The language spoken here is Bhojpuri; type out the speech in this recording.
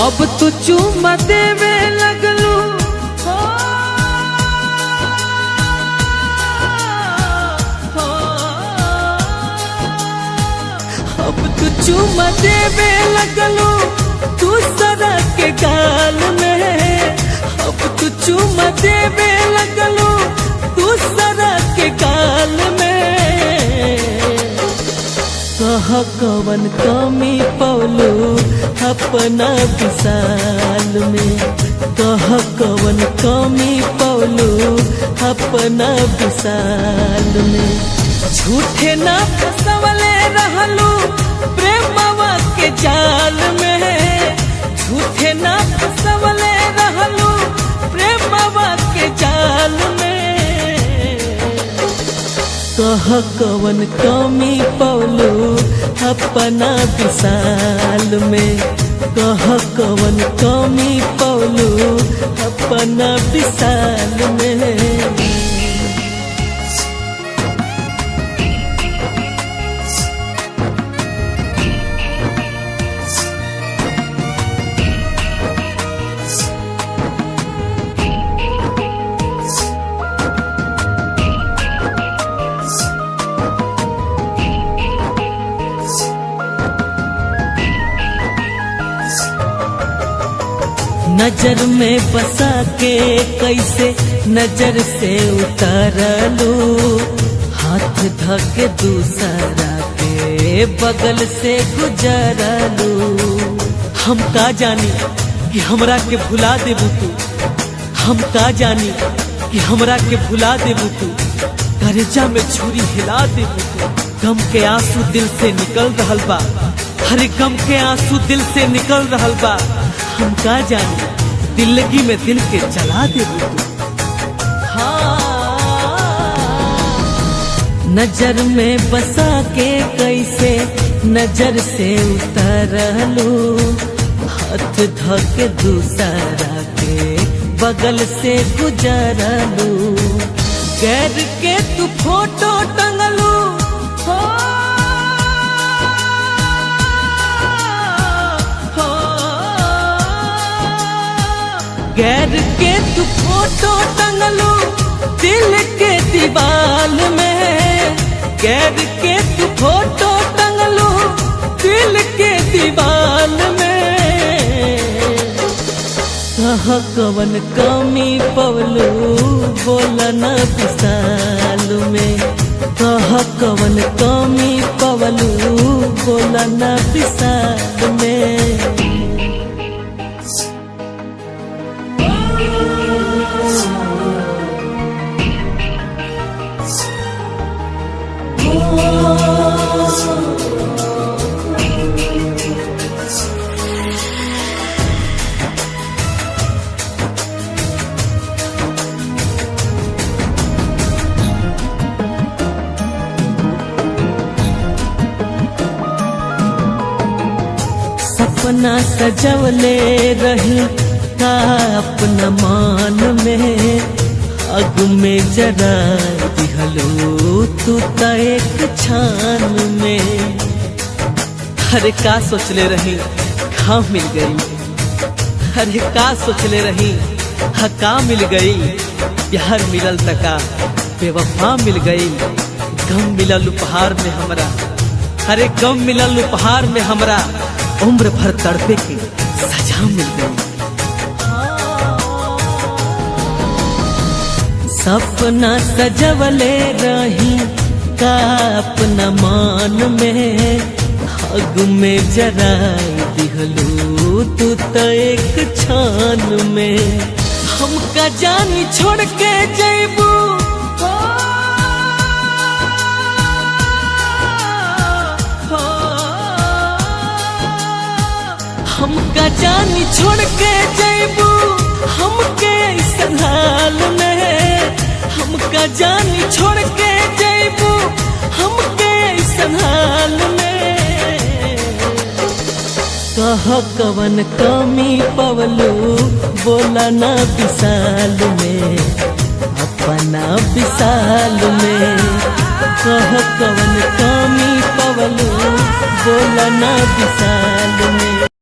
अब तो चुम्मा देवे लगलू हो, हो, अब तो चुम्मा देवे लगलू दूसरा के गाल में। अब तो चुम्मा देवे लगलू दूसरा के गाल में। कह कवन कमी पौलू अपना विशाल में। कह कवन कमी पौलू अपना विशाल में। झूठे ना फसवले रहलू प्रेमवा के जाल में। झूठे ना फसवले रहलू प्रेमवा के जाल में। कह कवन कमी पौलू अपना विशाल में। कह कवन कमी पौलू अपना विशाल में। नजर में बसा के कैसे नजर से उतारलू। हाथ धके दूसरा के बगल से गुजरलू। हम का जानी कि हमरा के भुला देबू तू। हम का जानी कि हमरा के भुला देबू तू। करेजा में छुरी हिला देबू तू। गम के आंसू दिल से निकल रहल बा। हरे गम के आंसू दिल से निकल रहल बा। हम का जानी दिल्लगी में दिल के जला देबू तू। हाँ, नजर में बसा के कैसे नजर से उतारलू। हाथ धके दूसरा के बगल से गुजरलू। गैर के तू फोटो टंगलू हो, गैर के तू फोटो टंगलू दिल के दीवाल में। गैर के तू फोटो टंगलू दिल के दीवाल में। कह कवन कमी पौलू बोला न विशाल में। कह कवन कमी पौलू बोला न विशाल में। सपना सजवले रही का अपना मान में। अग में जरा दिहलो तू त एक छान में। अरे का सोचले रही खा मिल गई। अरे का सोचले रही का मिल गई। प्यार मिलल तका बेवफा मिल गई। गम मिलल उपहार में हमरा। अरे गम मिलल उपहार में हमरा। उम्र भर तड़पे की सजा मिल गई। सपना सजवले रही का अपना मान में। अग में जराई दिहलू तू त एक छान में। हमका जानी छोड़ के जैबू हमका जानी छोड़ के जैबू हमके ऐसन हाल में, हमका जानी छोड़ के जैबू हमके ऐसन हाल में। कह कवन कमी पवलू बोला ना विशाल में, अपना विशाल में। कह कवन कमी पवलू बोला ना विशाल में।